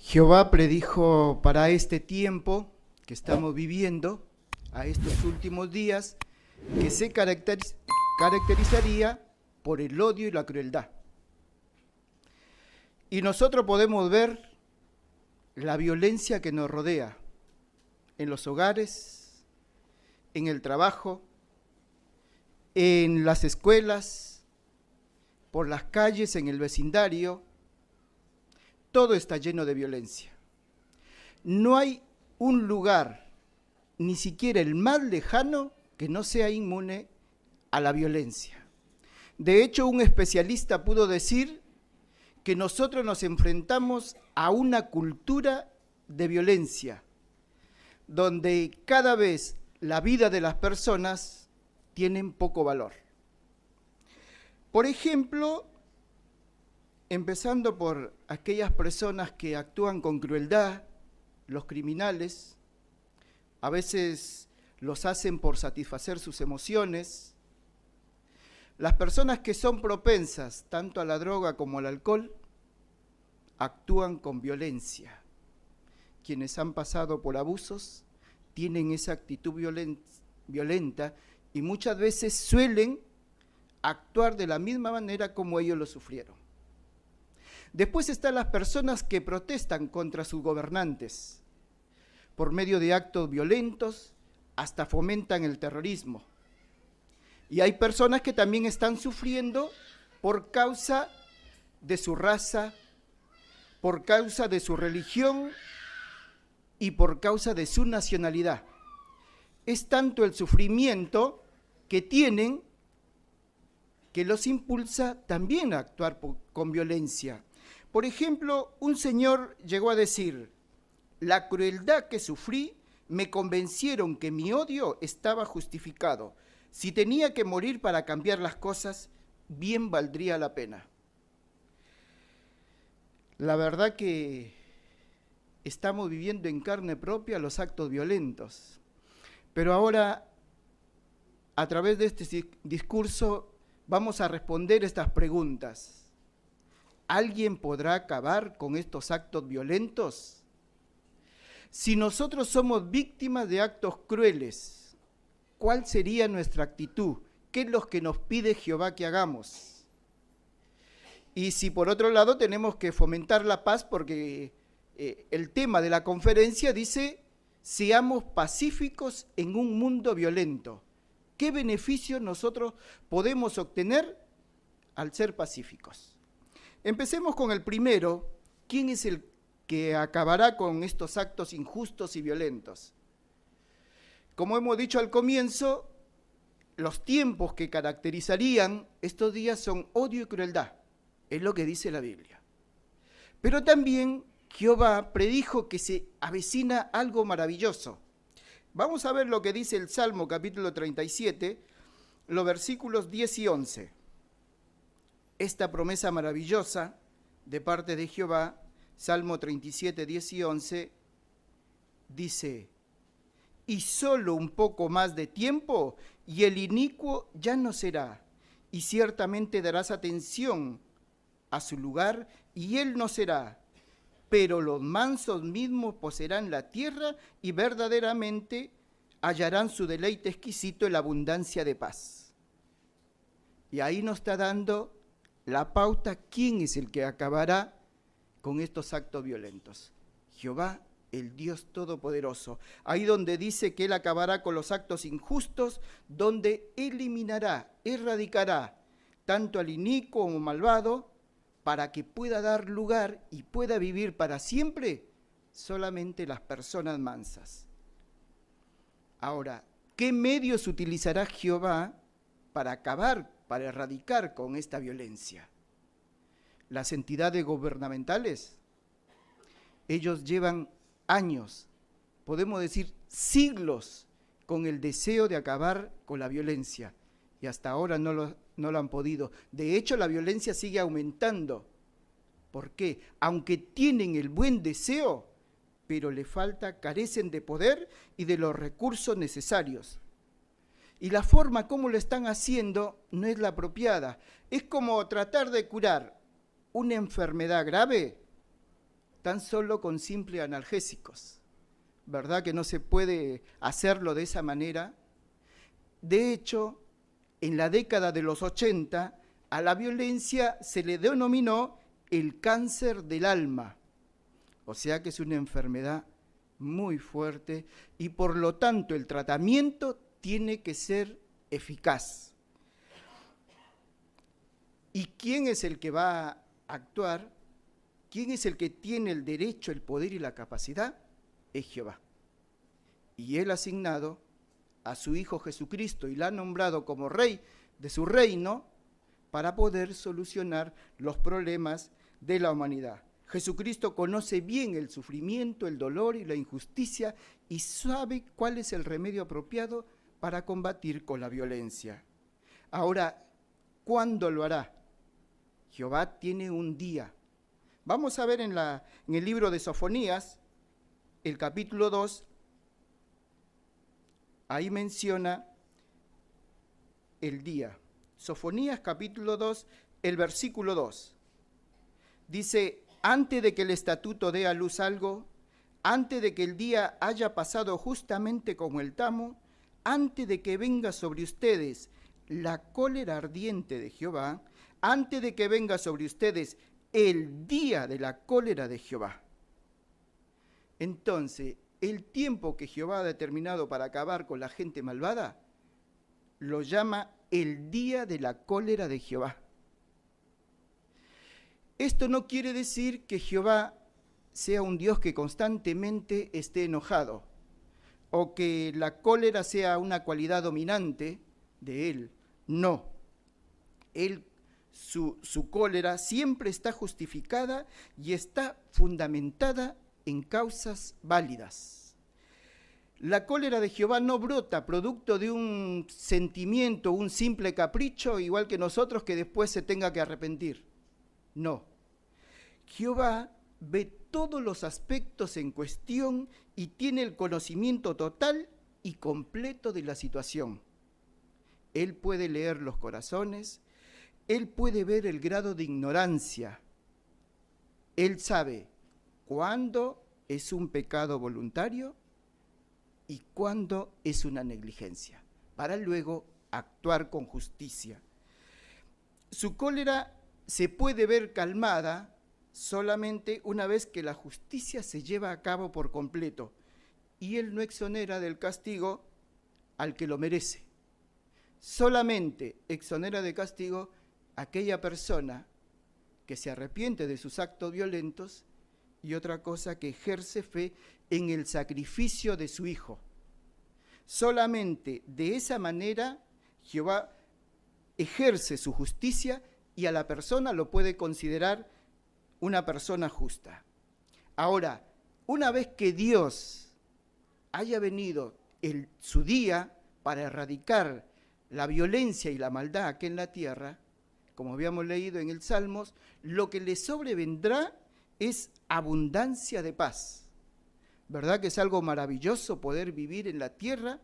Jehová predijo para este tiempo que estamos viviendo, a estos últimos días, que se caracterizaría por el odio y la crueldad. Y nosotros podemos ver la violencia que nos rodea en los hogares, en el trabajo, en las escuelas, por las calles, en el vecindario. Todo está lleno de violencia. No hay un lugar, ni siquiera el más lejano, que no sea inmune a la violencia. De hecho, un especialista pudo decir que nosotros nos enfrentamos a una cultura de violencia, donde cada vez la vida de las personas tienen poco valor. Por ejemplo, empezando por aquellas personas que actúan con crueldad, los criminales, a veces los hacen por satisfacer sus emociones. Las personas que son propensas tanto a la droga como al alcohol, actúan con violencia. Quienes han pasado por abusos tienen esa actitud violenta y muchas veces suelen actuar de la misma manera como ellos lo sufrieron. Después están las personas que protestan contra sus gobernantes. Por medio de actos violentos, hasta fomentan el terrorismo. Y hay personas que también están sufriendo por causa de su raza, por causa de su religión y por causa de su nacionalidad. Es tanto el sufrimiento que tienen que los impulsa también a actuar con violencia. Por ejemplo, un señor llegó a decir: la crueldad que sufrí me convencieron que mi odio estaba justificado. Si tenía que morir para cambiar las cosas, bien valdría la pena. La verdad que estamos viviendo en carne propia los actos violentos. Pero ahora, a través de este discurso, vamos a responder estas preguntas. ¿Alguien podrá acabar con estos actos violentos? Si nosotros somos víctimas de actos crueles, ¿cuál sería nuestra actitud? ¿Qué es lo que nos pide Jehová que hagamos? Y si por otro lado tenemos que fomentar la paz, porque el tema de la conferencia dice: seamos pacíficos en un mundo violento. ¿Qué beneficios nosotros podemos obtener al ser pacíficos? Empecemos con el primero. ¿Quién es el que acabará con estos actos injustos y violentos? Como hemos dicho al comienzo, los tiempos que caracterizarían estos días son odio y crueldad. Es lo que dice la Biblia. Pero también Jehová predijo que se avecina algo maravilloso. Vamos a ver lo que dice el Salmo capítulo 37, los versículos 10 y 11. Esta promesa maravillosa de parte de Jehová, Salmo 37, 10 y 11, dice: y solo un poco más de tiempo, y el inicuo ya no será, y ciertamente darás atención a su lugar, y él no será, pero los mansos mismos poseerán la tierra, y verdaderamente hallarán su deleite exquisito en la abundancia de paz. Y ahí nos está dando la pauta: ¿quién es el que acabará con estos actos violentos? Jehová, el Dios Todopoderoso. Ahí donde dice que Él acabará con los actos injustos, donde eliminará, erradicará tanto al inicuo como malvado, para que pueda dar lugar y pueda vivir para siempre solamente las personas mansas. Ahora, ¿qué medios utilizará Jehová para acabar, para erradicar con esta violencia? Las entidades gubernamentales, ellos llevan años, podemos decir siglos, con el deseo de acabar con la violencia, y hasta ahora no lo han podido. De hecho, la violencia sigue aumentando. ¿Por qué? Aunque tienen el buen deseo, pero le falta, carecen de poder y de los recursos necesarios. Y la forma como lo están haciendo no es la apropiada. Es como tratar de curar una enfermedad grave tan solo con simples analgésicos. ¿Verdad que no se puede hacerlo de esa manera? De hecho, en la década de los 80, a la violencia se le denominó el cáncer del alma. O sea que es una enfermedad muy fuerte y por lo tanto el tratamiento tiene que ser eficaz. ¿Y quién es el que va a actuar? ¿Quién es el que tiene el derecho, el poder y la capacidad? Es Jehová. Y él ha asignado a su Hijo Jesucristo y la ha nombrado como Rey de su reino para poder solucionar los problemas de la humanidad. Jesucristo conoce bien el sufrimiento, el dolor y la injusticia y sabe cuál es el remedio apropiado para combatir con la violencia. Ahora, ¿cuándo lo hará? Jehová tiene un día. Vamos a ver en el libro de Sofonías, el capítulo 2, ahí menciona el día. Sofonías capítulo 2, el versículo 2. Dice, antes de que el estatuto dé a luz algo, antes de que el día haya pasado justamente como el tamo, antes de que venga sobre ustedes la cólera ardiente de Jehová, antes de que venga sobre ustedes el día de la cólera de Jehová. Entonces, el tiempo que Jehová ha determinado para acabar con la gente malvada, lo llama el día de la cólera de Jehová. Esto no quiere decir que Jehová sea un Dios que constantemente esté enojado, o que la cólera sea una cualidad dominante de él. No. Su cólera siempre está justificada y está fundamentada en causas válidas. La cólera de Jehová no brota producto de un sentimiento, un simple capricho, igual que nosotros, que después se tenga que arrepentir. No. Jehová ve todos los aspectos en cuestión y tiene el conocimiento total y completo de la situación. Él puede leer los corazones, Él puede ver el grado de ignorancia. Él sabe cuándo es un pecado voluntario y cuándo es una negligencia, para luego actuar con justicia. Su cólera se puede ver calmada solamente una vez que la justicia se lleva a cabo por completo y Él no exonera del castigo al que lo merece. Solamente exonera de castigo a aquella persona que se arrepiente de sus actos violentos y otra cosa que ejerce fe en el sacrificio de su Hijo. Solamente de esa manera Jehová ejerce su justicia y a la persona lo puede considerar una persona justa. Ahora, una vez que Dios haya venido su día para erradicar la violencia y la maldad aquí en la tierra, como habíamos leído en el Salmos, lo que le sobrevendrá es abundancia de paz. ¿Verdad que es algo maravilloso poder vivir en la tierra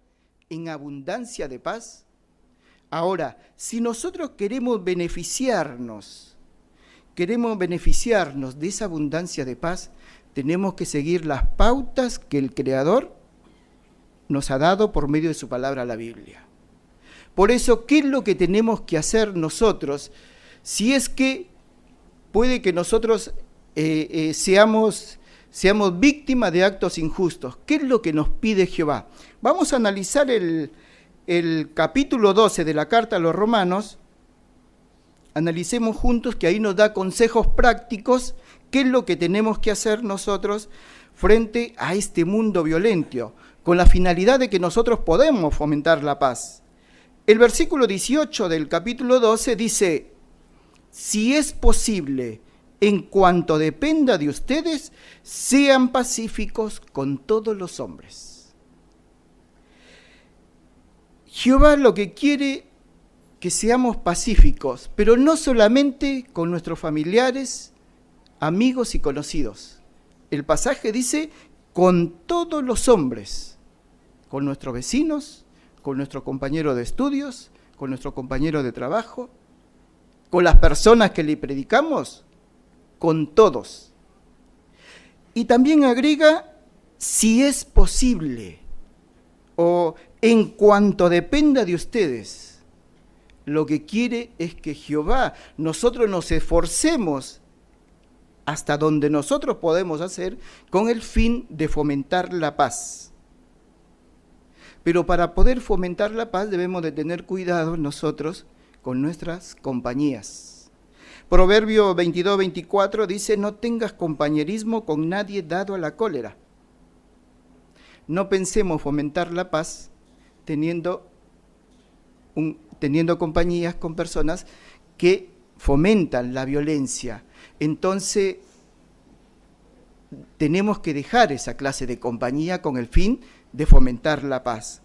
en abundancia de paz? Ahora, si nosotros queremos beneficiarnos de esa abundancia de paz, tenemos que seguir las pautas que el Creador nos ha dado por medio de su palabra, la Biblia. Por eso, ¿qué es lo que tenemos que hacer nosotros? Si es que puede que nosotros seamos víctimas de actos injustos. ¿Qué es lo que nos pide Jehová? Vamos a analizar el capítulo 12 de la carta a los Romanos. Analicemos juntos, que ahí nos da consejos prácticos, qué es lo que tenemos que hacer nosotros frente a este mundo violento, con la finalidad de que nosotros podemos fomentar la paz. El versículo 18 del capítulo 12 dice, si es posible, en cuanto dependa de ustedes, sean pacíficos con todos los hombres. Jehová lo que quiere que seamos pacíficos, pero no solamente con nuestros familiares, amigos y conocidos. El pasaje dice, con todos los hombres, con nuestros vecinos, con nuestro compañero de estudios, con nuestro compañero de trabajo, con las personas que le predicamos, con todos. Y también agrega, si es posible, o en cuanto dependa de ustedes. Lo que quiere es que Jehová, nosotros nos esforcemos hasta donde nosotros podemos hacer con el fin de fomentar la paz. Pero para poder fomentar la paz debemos de tener cuidado nosotros con nuestras compañías. Proverbio 22-24 dice, no tengas compañerismo con nadie dado a la cólera. No pensemos fomentar la paz teniendo compañías con personas que fomentan la violencia. Entonces, tenemos que dejar esa clase de compañía con el fin de fomentar la paz.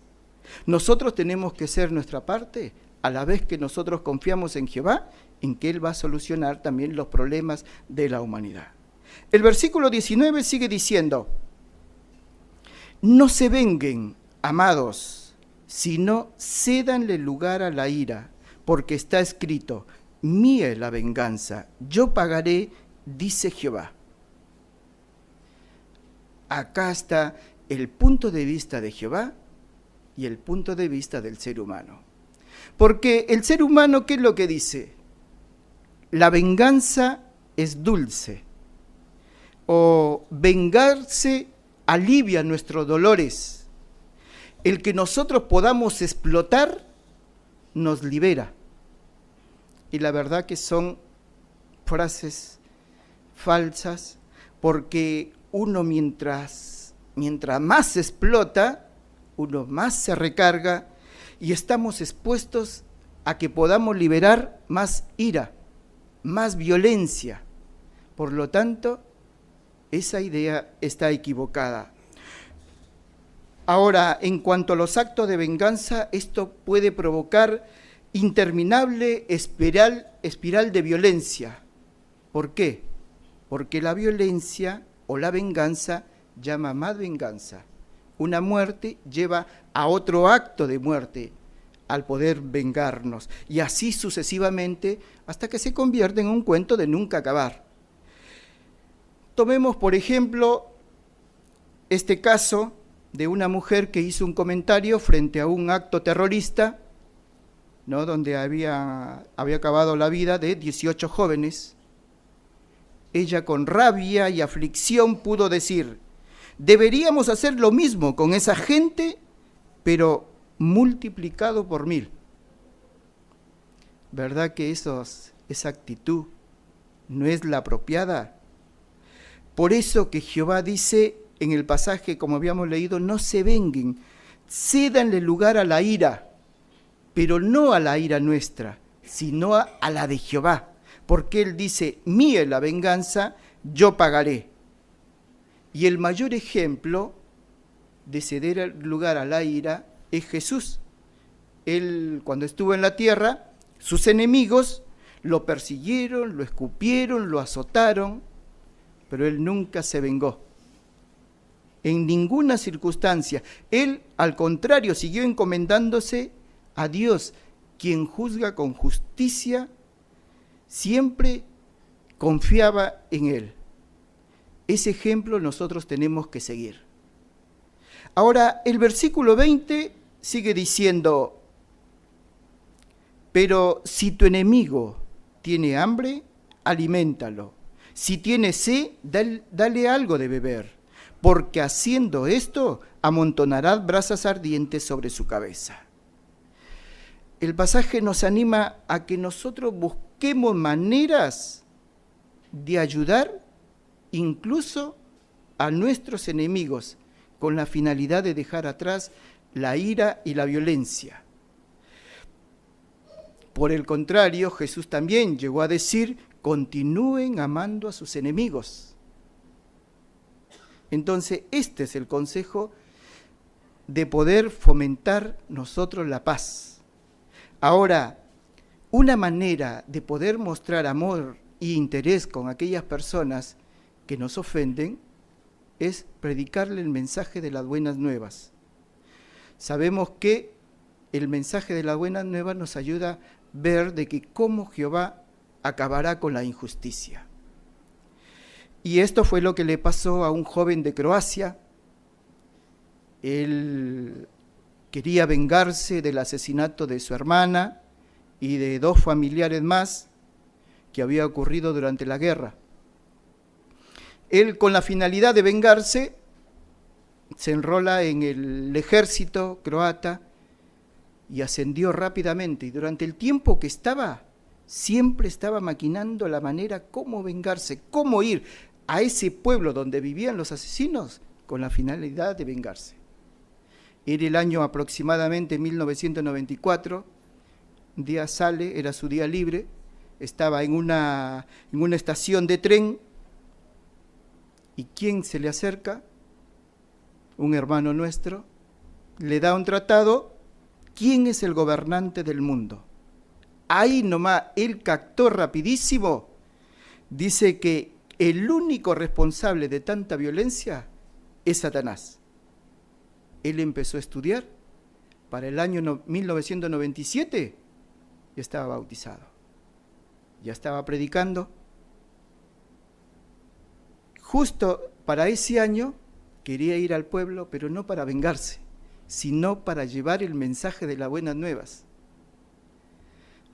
Nosotros tenemos que hacer nuestra parte, a la vez que nosotros confiamos en Jehová, en que Él va a solucionar también los problemas de la humanidad. El versículo 19 sigue diciendo, no se venguen, amados, sino cédanle lugar a la ira, porque está escrito, mía es la venganza, yo pagaré, dice Jehová. Acá está el punto de vista de Jehová y el punto de vista del ser humano. Porque el ser humano, ¿qué es lo que dice? La venganza es dulce, o vengarse alivia nuestros dolores. El que nosotros podamos explotar nos libera. Y la verdad que son frases falsas, porque uno mientras más explota, uno más se recarga y estamos expuestos a que podamos liberar más ira, más violencia. Por lo tanto, esa idea está equivocada. Ahora, en cuanto a los actos de venganza, esto puede provocar interminable espiral de violencia. ¿Por qué? Porque la violencia o la venganza llama más venganza. Una muerte lleva a otro acto de muerte al poder vengarnos. Y así sucesivamente hasta que se convierte en un cuento de nunca acabar. Tomemos, por ejemplo, este caso de una mujer que hizo un comentario frente a un acto terrorista, ¿no?, donde había acabado la vida de 18 jóvenes. Ella con rabia y aflicción pudo decir, deberíamos hacer lo mismo con esa gente, pero multiplicado por 1000. ¿Verdad que esa actitud no es la apropiada? Por eso que Jehová dice en el pasaje, como habíamos leído, no se venguen, cédanle lugar a la ira, pero no a la ira nuestra, sino a la de Jehová. Porque Él dice, mía es la venganza, yo pagaré. Y el mayor ejemplo de ceder lugar a la ira es Jesús. Él, cuando estuvo en la tierra, sus enemigos lo persiguieron, lo escupieron, lo azotaron, pero Él nunca se vengó. En ninguna circunstancia. Él, al contrario, siguió encomendándose a Dios, quien juzga con justicia. Siempre confiaba en Él. Ese ejemplo nosotros tenemos que seguir. Ahora, el versículo 20 sigue diciendo, pero si tu enemigo tiene hambre, aliméntalo. Si tiene sed, dale algo de beber, porque haciendo esto, amontonarás brasas ardientes sobre su cabeza. El pasaje nos anima a que nosotros busquemos maneras de ayudar incluso a nuestros enemigos, con la finalidad de dejar atrás la ira y la violencia. Por el contrario, Jesús también llegó a decir, continúen amando a sus enemigos. Entonces, este es el consejo de poder fomentar nosotros la paz. Ahora, una manera de poder mostrar amor e interés con aquellas personas que nos ofenden es predicarle el mensaje de las buenas nuevas. Sabemos que el mensaje de las buenas nuevas nos ayuda a ver de que cómo Jehová acabará con la injusticia. Y esto fue lo que le pasó a un joven de Croacia. Él quería vengarse del asesinato de su hermana y de 2 familiares más que había ocurrido durante la guerra. Él, con la finalidad de vengarse, se enrola en el ejército croata y ascendió rápidamente. Y durante el tiempo que estaba, siempre estaba maquinando la manera cómo vengarse, cómo ir a ese pueblo donde vivían los asesinos con la finalidad de vengarse. Era el año aproximadamente 1994, un día sale, era su día libre, estaba en una estación de tren, y ¿quién se le acerca? Un hermano nuestro, le da un tratado. ¿Quién es el gobernante del mundo? Ahí nomás él captó rapidísimo, dice que el único responsable de tanta violencia es Satanás. Él empezó a estudiar, para el año 1997 ya estaba bautizado, ya estaba predicando. Justo para ese año quería ir al pueblo, pero no para vengarse, sino para llevar el mensaje de las buenas nuevas.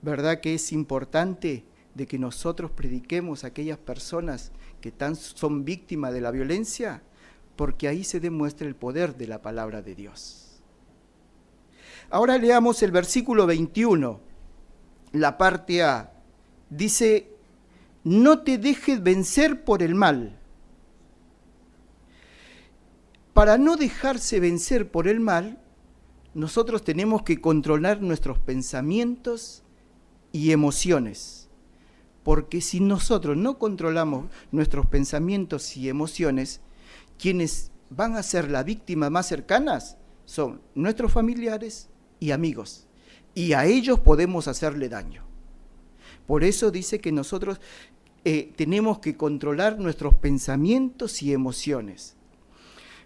¿Verdad que es importante de que nosotros prediquemos a aquellas personas que son víctimas de la violencia? Porque ahí se demuestra el poder de la palabra de Dios. Ahora leamos el versículo 21, la parte A. Dice, no te dejes vencer por el mal. Para no dejarse vencer por el mal, nosotros tenemos que controlar nuestros pensamientos y emociones. Porque si nosotros no controlamos nuestros pensamientos y emociones, quienes van a ser la víctima más cercanas son nuestros familiares y amigos. Y a ellos podemos hacerle daño. Por eso dice que nosotros tenemos que controlar nuestros pensamientos y emociones.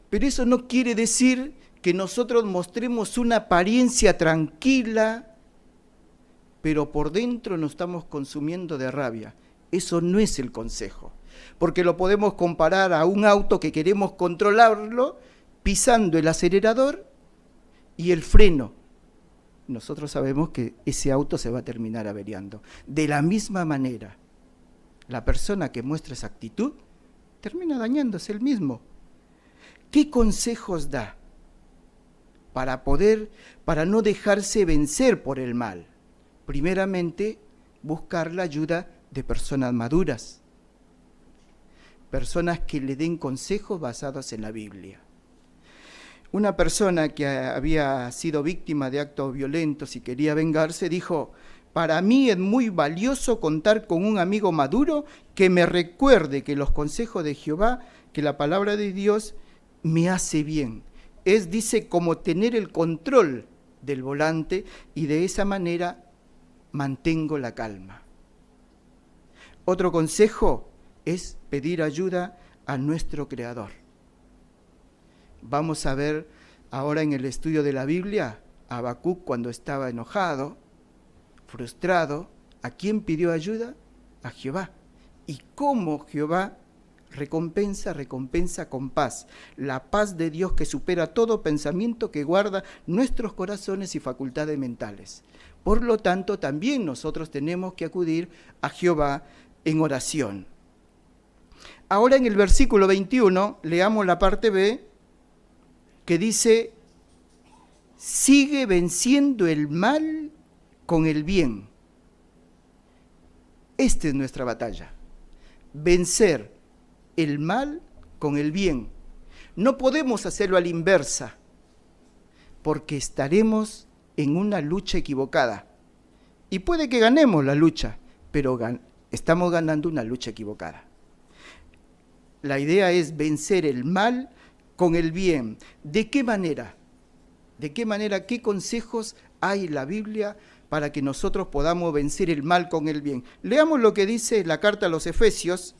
Pero eso no quiere decir que nosotros mostremos una apariencia tranquila, pero por dentro nos estamos consumiendo de rabia. Eso no es el consejo, porque lo podemos comparar a un auto que queremos controlarlo pisando el acelerador y el freno. Nosotros sabemos que ese auto se va a terminar averiando. De la misma manera, la persona que muestra esa actitud termina dañándose él mismo. ¿Qué consejos da para no dejarse vencer por el mal? Primeramente, buscar la ayuda de personas maduras, personas que le den consejos basados en la Biblia. Una persona que había sido víctima de actos violentos y quería vengarse dijo, para mí es muy valioso contar con un amigo maduro que me recuerde que los consejos de Jehová, que la palabra de Dios me hace bien. Dice, como tener el control del volante y de esa manera mantengo la calma. Otro consejo es pedir ayuda a nuestro Creador. Vamos a ver ahora en el estudio de la Biblia a Habacuc cuando estaba enojado, frustrado. ¿A quién pidió ayuda? A Jehová. ¿Y cómo Jehová recompensa con paz? La paz de Dios que supera todo pensamiento, que guarda nuestros corazones y facultades mentales. Por lo tanto, también nosotros tenemos que acudir a Jehová en oración. Ahora en el versículo 21, leamos la parte B, que dice, sigue venciendo el mal con el bien. Esta es nuestra batalla, vencer el mal con el bien. No podemos hacerlo a la inversa, porque estaremos en una lucha equivocada. Y puede que ganemos la lucha, pero estamos ganando una lucha equivocada. La idea es vencer el mal con el bien. ¿De qué manera? ¿De qué manera? ¿Qué consejos hay en la Biblia para que nosotros podamos vencer el mal con el bien? Leamos lo que dice la carta a los Efesios,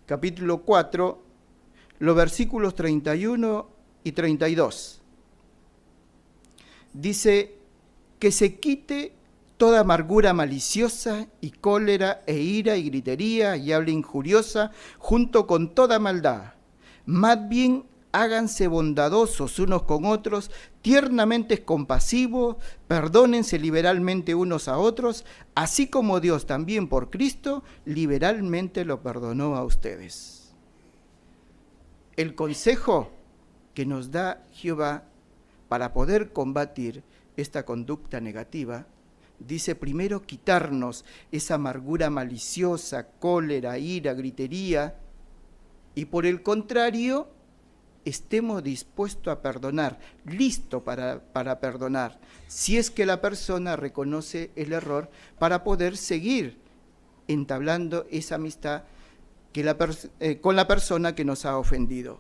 capítulo 4, los versículos 31 y 32. Dice, que se quite toda amargura maliciosa y cólera e ira y gritería y habla injuriosa, junto con toda maldad. Más bien háganse bondadosos unos con otros, tiernamente compasivos, perdónense liberalmente unos a otros, así como Dios también por Cristo liberalmente lo perdonó a ustedes. El consejo que nos da Jehová para poder combatir esta conducta negativa, dice primero quitarnos esa amargura maliciosa, cólera, ira, gritería, y por el contrario, estemos dispuestos a perdonar, listo para perdonar, si es que la persona reconoce el error, para poder seguir entablando esa amistad con la persona que nos ha ofendido.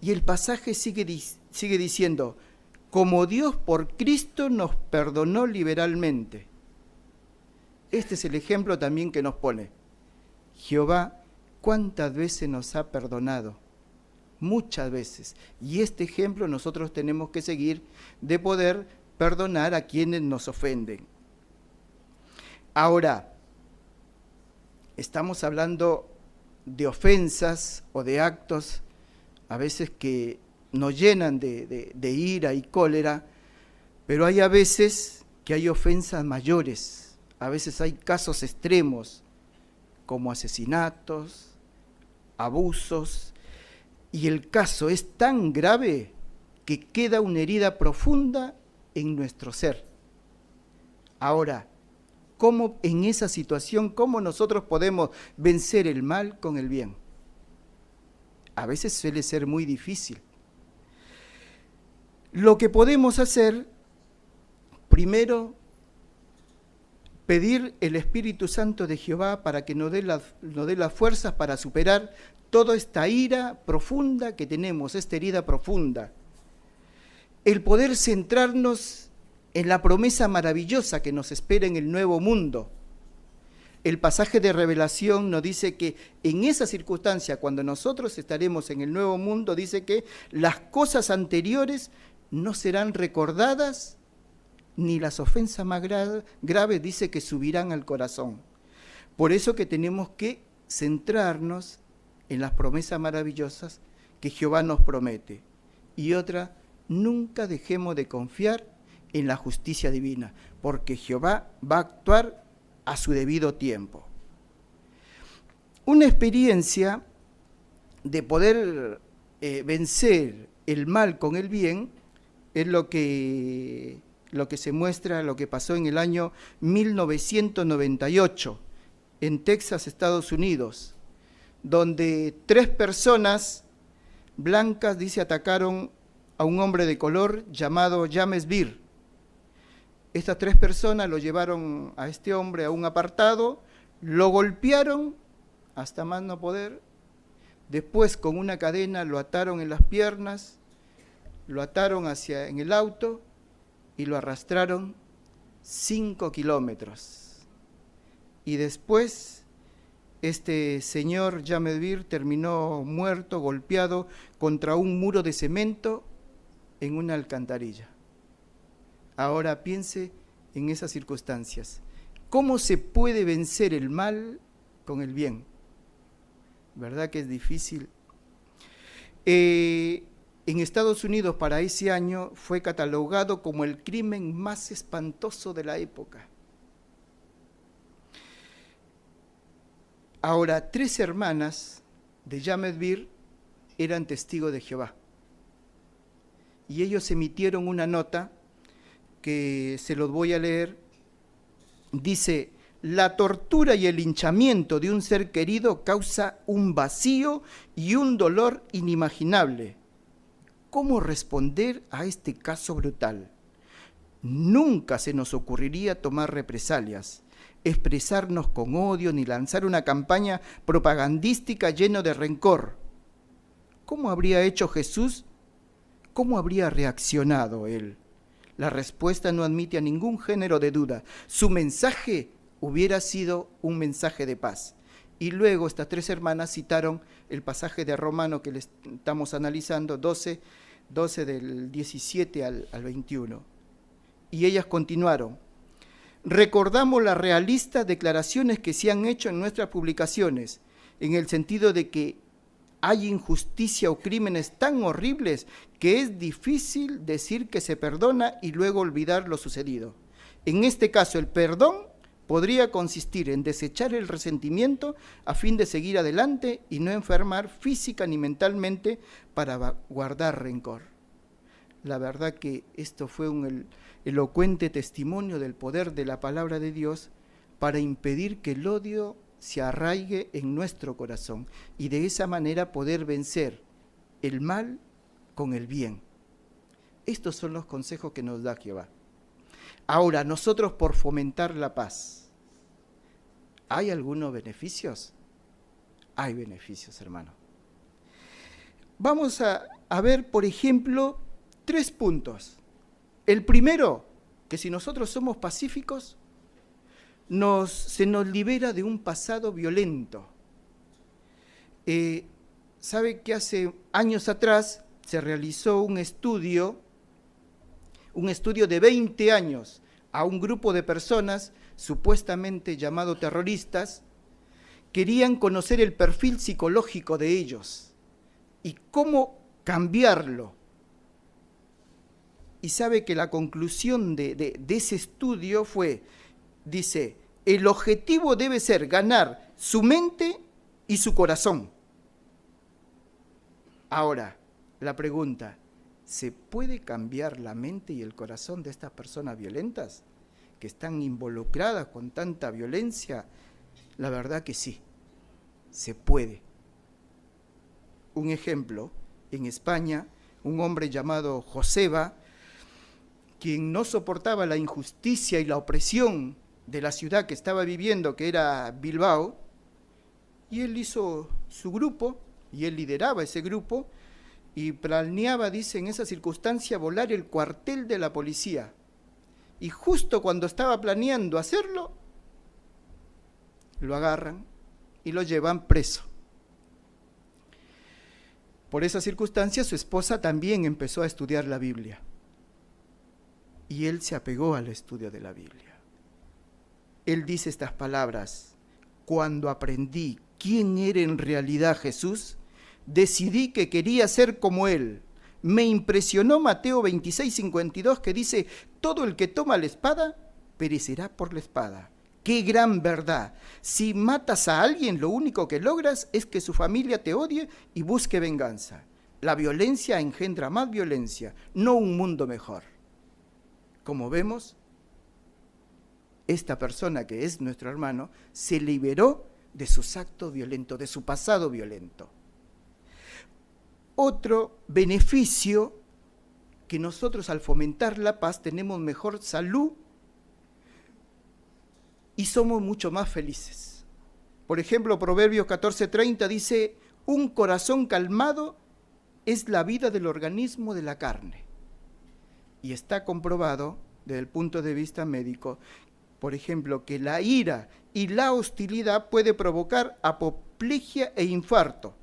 Y el pasaje sigue diciendo, como Dios por Cristo nos perdonó liberalmente. Este es el ejemplo también que nos pone. Jehová, ¿cuántas veces nos ha perdonado? Muchas veces. Y este ejemplo nosotros tenemos que seguir de poder perdonar a quienes nos ofenden. Ahora, estamos hablando de ofensas o de actos a veces que nos llenan de ira y cólera, pero hay a veces que hay ofensas mayores, a veces hay casos extremos como asesinatos, abusos, y el caso es tan grave que queda una herida profunda en nuestro ser. Ahora, ¿cómo en esa situación, cómo nosotros podemos vencer el mal con el bien? A veces suele ser muy difícil. Lo que podemos hacer, primero, pedir el Espíritu Santo de Jehová para que nos dé las fuerzas para superar toda esta ira profunda que tenemos, esta herida profunda. El poder centrarnos en la promesa maravillosa que nos espera en el nuevo mundo. El pasaje de Revelación nos dice que en esa circunstancia, cuando nosotros estaremos en el nuevo mundo, dice que las cosas anteriores no serán recordadas, ni las ofensas más graves, dice que subirán al corazón. Por eso que tenemos que centrarnos en las promesas maravillosas que Jehová nos promete. Y otra, nunca dejemos de confiar en la justicia divina, porque Jehová va a actuar a su debido tiempo. Una experiencia de poder vencer el mal con el bien es lo que se muestra, lo que pasó en el año 1998 en Texas, Estados Unidos, donde 3 personas blancas, dice, atacaron a un hombre de color llamado James Beer. Estas 3 personas lo llevaron a este hombre a un apartado, lo golpearon hasta más no poder, después con una cadena lo ataron en las piernas, lo ataron en el auto y lo arrastraron 5 kilómetros. Y después este señor James Beer terminó muerto, golpeado contra un muro de cemento en una alcantarilla. Ahora piense en esas circunstancias. ¿Cómo se puede vencer el mal con el bien? ¿Verdad que es difícil? En Estados Unidos para ese año fue catalogado como el crimen más espantoso de la época. Ahora, 3 hermanas de James Beer eran testigos de Jehová. Y ellos emitieron una nota que se los voy a leer. Dice: la tortura y el linchamiento de un ser querido causa un vacío y un dolor inimaginable. ¿Cómo responder a este caso brutal? Nunca se nos ocurriría tomar represalias, expresarnos con odio ni lanzar una campaña propagandística llena de rencor. ¿Cómo habría hecho Jesús? ¿Cómo habría reaccionado él? La respuesta no admite a ningún género de duda. Su mensaje hubiera sido un mensaje de paz. Y luego estas 3 hermanas citaron el pasaje de Romano que les estamos analizando, 12 del 17 al 21. Y ellas continuaron: recordamos las realistas declaraciones que se han hecho en nuestras publicaciones, en el sentido de que hay injusticia o crímenes tan horribles que es difícil decir que se perdona y luego olvidar lo sucedido. En este caso, el perdón podría consistir en desechar el resentimiento a fin de seguir adelante y no enfermar física ni mentalmente para guardar rencor. La verdad que esto fue un elocuente testimonio del poder de la palabra de Dios para impedir que el odio se arraigue en nuestro corazón y de esa manera poder vencer el mal con el bien. Estos son los consejos que nos da Jehová. Ahora, nosotros por fomentar la paz, ¿hay algunos beneficios? Hay beneficios, hermano. Vamos a ver, por ejemplo, 3 puntos. El primero, que si nosotros somos pacíficos, se nos libera de un pasado violento. ¿Sabe que hace años atrás se realizó un estudio de 20 años a un grupo de personas supuestamente llamado terroristas? Querían conocer el perfil psicológico de ellos y cómo cambiarlo. Y sabe que la conclusión de ese estudio fue, dice, el objetivo debe ser ganar su mente y su corazón. Ahora, la pregunta, ¿se puede cambiar la mente y el corazón de estas personas violentas que están involucradas con tanta violencia? La verdad que sí, se puede. Un ejemplo, en España, un hombre llamado Joseba, quien no soportaba la injusticia y la opresión de la ciudad que estaba viviendo, que era Bilbao, y él hizo su grupo, y él lideraba ese grupo, y planeaba, dice, en esa circunstancia, volar el cuartel de la policía. Y justo cuando estaba planeando hacerlo, lo agarran y lo llevan preso. Por esa circunstancia, su esposa también empezó a estudiar la Biblia. Y él se apegó al estudio de la Biblia. Él dice estas palabras: cuando aprendí quién era en realidad Jesús, decidí que quería ser como Él. Me impresionó Mateo 26:52, que dice, todo el que toma la espada, perecerá por la espada. ¡Qué gran verdad! Si matas a alguien, lo único que logras es que su familia te odie y busque venganza. La violencia engendra más violencia, no un mundo mejor. Como vemos, esta persona que es nuestro hermano se liberó de sus actos violentos, de su pasado violento. Otro beneficio, que nosotros al fomentar la paz tenemos mejor salud y somos mucho más felices. Por ejemplo, Proverbios 14:30 dice, un corazón calmado es la vida del organismo de la carne. Y está comprobado desde el punto de vista médico, por ejemplo, que la ira y la hostilidad puede provocar apoplejía e infarto.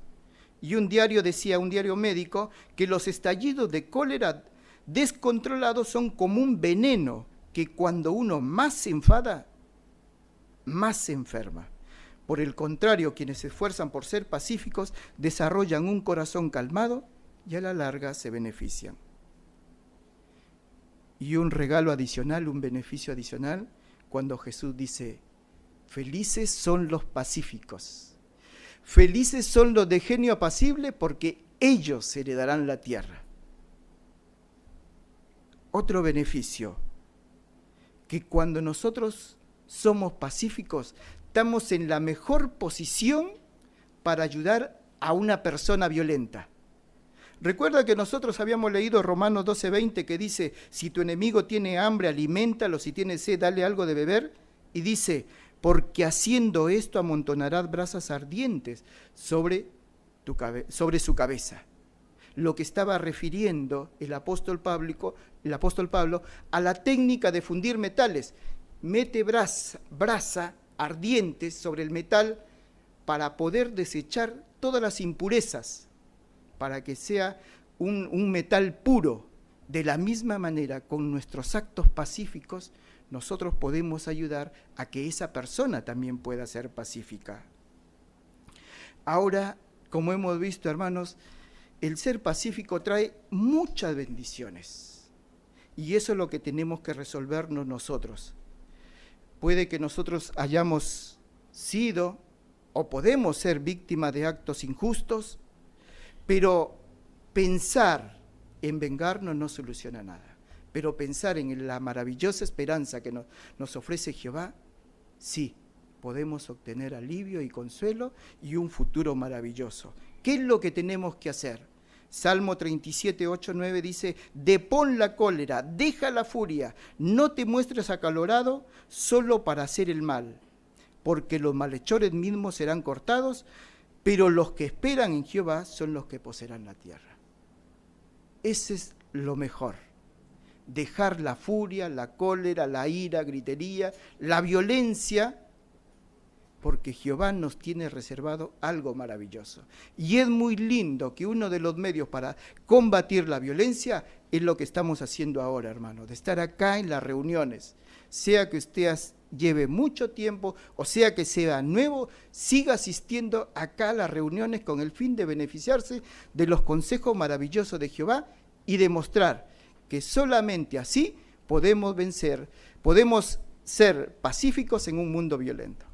Y un diario médico, que los estallidos de cólera descontrolados son como un veneno que cuando uno más se enfada, más se enferma. Por el contrario, quienes se esfuerzan por ser pacíficos desarrollan un corazón calmado y a la larga se benefician. Y un regalo adicional, un beneficio adicional, cuando Jesús dice, felices son los pacíficos, felices son los de genio apacible, porque ellos heredarán la tierra. Otro beneficio, que cuando nosotros somos pacíficos, estamos en la mejor posición para ayudar a una persona violenta. Recuerda que nosotros habíamos leído Romanos 12:20, que dice, si tu enemigo tiene hambre, aliméntalo, si tiene sed, dale algo de beber, y dice, porque haciendo esto amontonarás brasas ardientes sobre su cabeza. Lo que estaba refiriendo el apóstol Pablo a la técnica de fundir metales. Mete brasa ardientes sobre el metal para poder desechar todas las impurezas, para que sea un metal puro. De la misma manera, con nuestros actos pacíficos, nosotros podemos ayudar a que esa persona también pueda ser pacífica. Ahora, como hemos visto, hermanos, el ser pacífico trae muchas bendiciones. Y eso es lo que tenemos que resolvernos nosotros. Puede que nosotros hayamos sido o podemos ser víctimas de actos injustos, pero pensar en vengarnos no soluciona nada. Pero pensar en la maravillosa esperanza que nos ofrece Jehová, sí, podemos obtener alivio y consuelo y un futuro maravilloso. ¿Qué es lo que tenemos que hacer? Salmo 37, 8, 9 dice, depón la cólera, deja la furia, no te muestres acalorado solo para hacer el mal, porque los malhechores mismos serán cortados, pero los que esperan en Jehová son los que poseerán la tierra. Ese es lo mejor. Dejar la furia, la cólera, la ira, gritería, la violencia, porque Jehová nos tiene reservado algo maravilloso. Y es muy lindo que uno de los medios para combatir la violencia es lo que estamos haciendo ahora, hermano, de estar acá en las reuniones. Sea que usted lleve mucho tiempo o sea que sea nuevo, siga asistiendo acá a las reuniones con el fin de beneficiarse de los consejos maravillosos de Jehová y demostrar que solamente así podemos vencer, podemos ser pacíficos en un mundo violento.